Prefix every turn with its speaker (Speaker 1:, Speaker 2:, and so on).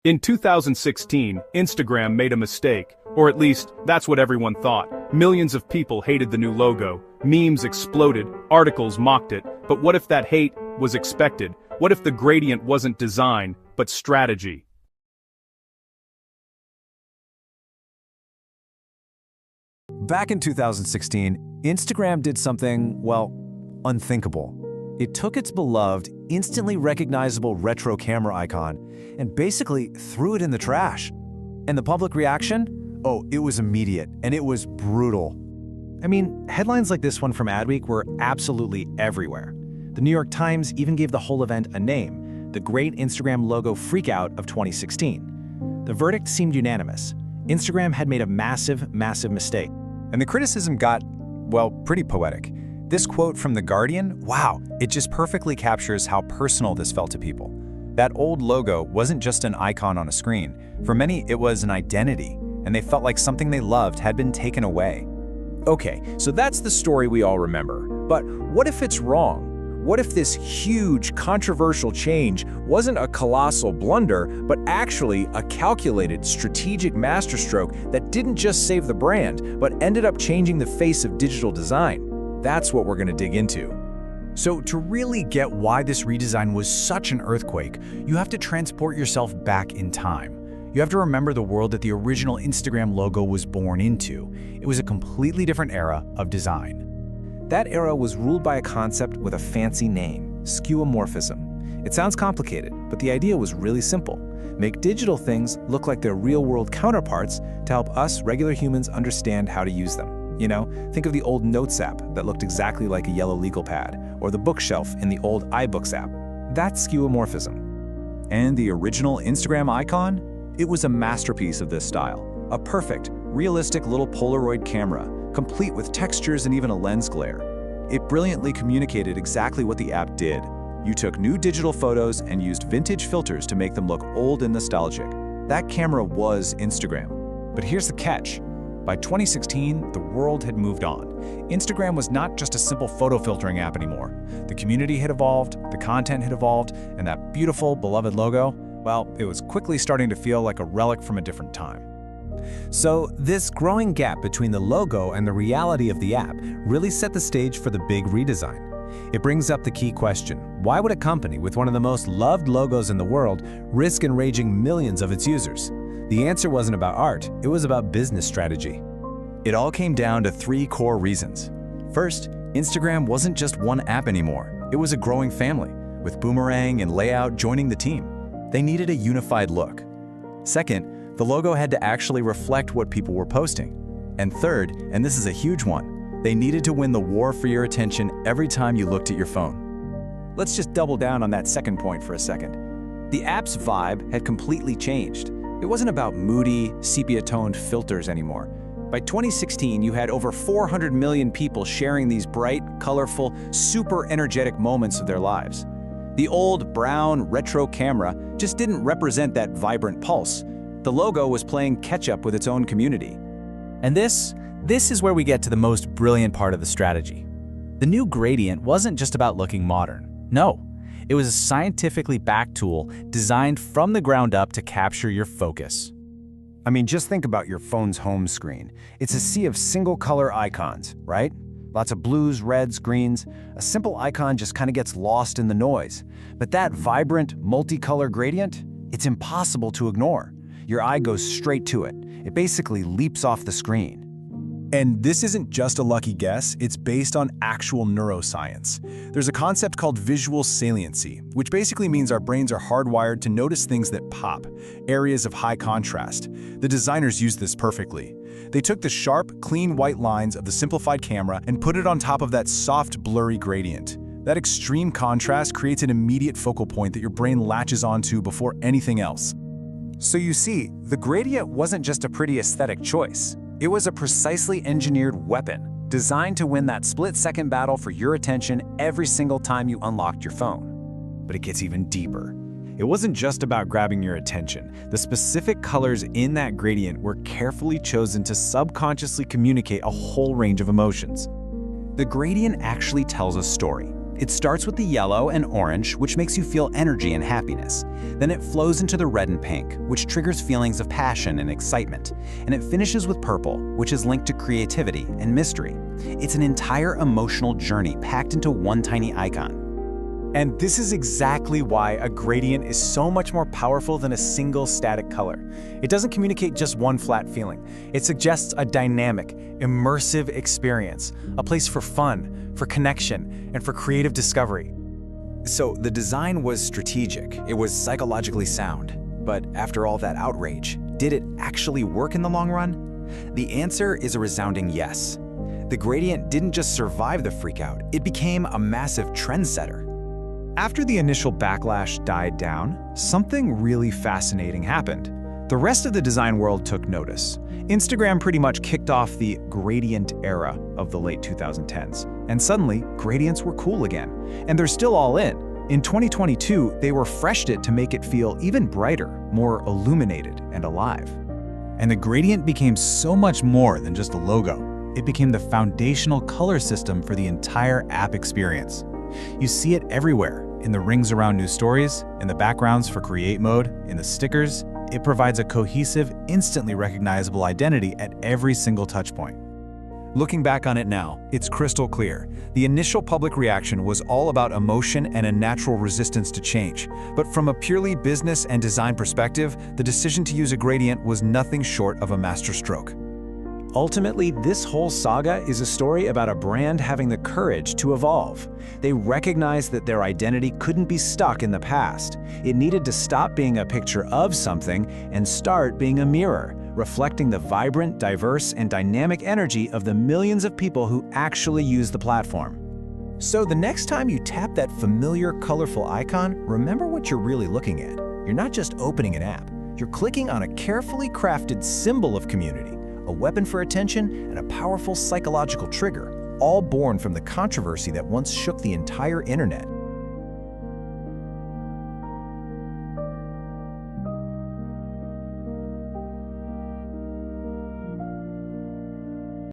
Speaker 1: In 2016, Instagram made a mistake, or at least, that's what everyone thought. Millions of people hated the new logo, memes exploded, articles mocked it, but what if that hate was expected? What if the gradient wasn't design, but strategy?
Speaker 2: Back in 2016, Instagram did something, well, unthinkable. It took its beloved, instantly recognizable retro camera icon and basically threw it in the trash. And the public reaction? Oh, it was immediate, and it was brutal.
Speaker 3: I mean, headlines like this one from Adweek were absolutely everywhere. The New York Times even gave the whole event a name, the Great Instagram Logo Freakout of 2016. The verdict seemed unanimous. Instagram had made a massive, massive mistake.
Speaker 4: And the criticism got, well, pretty poetic. This quote from The Guardian, wow, it just perfectly captures how personal this felt to people. That old logo wasn't just an icon on a screen. For many, it was an identity, and they felt like something they loved had been taken away.
Speaker 5: Okay, so that's the story we all remember. But what if it's wrong? What if this huge, controversial change wasn't a colossal blunder, but actually a calculated, strategic masterstroke that didn't just save the brand, but ended up changing the face of digital design? That's what we're going to dig into.
Speaker 4: So to really get why this redesign was such an earthquake, you have to transport yourself back in time. You have to remember the world that the original Instagram logo was born into. It was a completely different era of design.
Speaker 3: That era was ruled by a concept with a fancy name, skeuomorphism. It sounds complicated, but the idea was really simple. Make digital things look like their real-world counterparts to help us regular humans understand how to use them. You know, think of the old Notes app that looked exactly like a yellow legal pad, or the bookshelf in the old iBooks app. That's skeuomorphism.
Speaker 4: And the original Instagram icon? It was a masterpiece of this style. A perfect, realistic little Polaroid camera, complete with textures and even a lens glare. It brilliantly communicated exactly what the app did. You took new digital photos and used vintage filters to make them look old and nostalgic. That camera was Instagram. But here's the catch. By 2016, the world had moved on. Instagram was not just a simple photo filtering app anymore. The community had evolved, the content had evolved, and that beautiful, beloved logo, well, it was quickly starting to feel like a relic from a different time.
Speaker 2: So this growing gap between the logo and the reality of the app really set the stage for the big redesign. It brings up the key question: why would a company with one of the most loved logos in the world risk enraging millions of its users? The answer wasn't about art, it was about business strategy.
Speaker 4: It all came down to three core reasons. First, Instagram wasn't just one app anymore. It was a growing family, with Boomerang and Layout joining the team. They needed a unified look. Second, the logo had to actually reflect what people were posting. And third, and this is a huge one, they needed to win the war for your attention every time you looked at your phone.
Speaker 5: Let's just double down on that second point for a second. The app's vibe had completely changed. It wasn't about moody, sepia-toned filters anymore. By 2016, you had over 400 million people sharing these bright, colorful, super energetic moments of their lives. The old, brown, retro camera just didn't represent that vibrant pulse. The logo was playing catch-up with its own community.
Speaker 6: And this is where we get to the most brilliant part of the strategy. The new gradient wasn't just about looking modern. No. It was a scientifically backed tool designed from the ground up to capture your focus.
Speaker 2: I mean, just think about your phone's home screen. It's a sea of single-color icons, right? Lots of blues, reds, greens. A simple icon just kind of gets lost in the noise. But that vibrant, multicolor gradient, it's impossible to ignore. Your eye goes straight to it. It basically leaps off the screen.
Speaker 4: And this isn't just a lucky guess, it's based on actual neuroscience. There's a concept called visual saliency, which basically means our brains are hardwired to notice things that pop, areas of high contrast. The designers used this perfectly. They took the sharp, clean white lines of the simplified camera and put it on top of that soft, blurry gradient. That extreme contrast creates an immediate focal point that your brain latches onto before anything else.
Speaker 2: So you see, the gradient wasn't just a pretty aesthetic choice. It was a precisely engineered weapon, designed to win that split-second battle for your attention every single time you unlocked your phone.
Speaker 3: But it gets even deeper. It wasn't just about grabbing your attention. The specific colors in that gradient were carefully chosen to subconsciously communicate a whole range of emotions.
Speaker 2: The gradient actually tells a story.
Speaker 5: It starts with the yellow and orange, which makes you feel energy and happiness. Then it flows into the red and pink, which triggers feelings of passion and excitement. And it finishes with purple, which is linked to creativity and mystery. It's an entire emotional journey packed into one tiny icon.
Speaker 6: And this is exactly why a gradient is so much more powerful than a single static color. It doesn't communicate just one flat feeling. It suggests a dynamic, immersive experience, a place for fun, for connection, and for creative discovery.
Speaker 5: So the design was strategic, it was psychologically sound. But after all that outrage, did it actually work in the long run? The answer is a resounding yes. The gradient didn't just survive the freakout, it became a massive trendsetter.
Speaker 3: After the initial backlash died down, something really fascinating happened. The rest of the design world took notice. Instagram pretty much kicked off the gradient era of the late 2010s, and suddenly, gradients were cool again. And they're still all in. In 2022, they refreshed it to make it feel even brighter, more illuminated and alive.
Speaker 6: And the gradient became so much more than just a logo. It became the foundational color system for the entire app experience. You see it everywhere, in the rings around new stories, in the backgrounds for create mode, in the stickers. It provides a cohesive, instantly recognizable identity at every single touchpoint.
Speaker 4: Looking back on it now, it's crystal clear. The initial public reaction was all about emotion and a natural resistance to change. But from a purely business and design perspective, the decision to use a gradient was nothing short of a masterstroke.
Speaker 3: Ultimately, this whole saga is a story about a brand having the courage to evolve. They recognized that their identity couldn't be stuck in the past. It needed to stop being a picture of something and start being a mirror, reflecting the vibrant, diverse, and dynamic energy of the millions of people who actually use the platform. So the next time you tap that familiar, colorful icon, remember what you're really looking at. You're not just opening an app. You're clicking on a carefully crafted symbol of community, a weapon for attention, and a powerful psychological trigger, all born from the controversy that once shook the entire internet.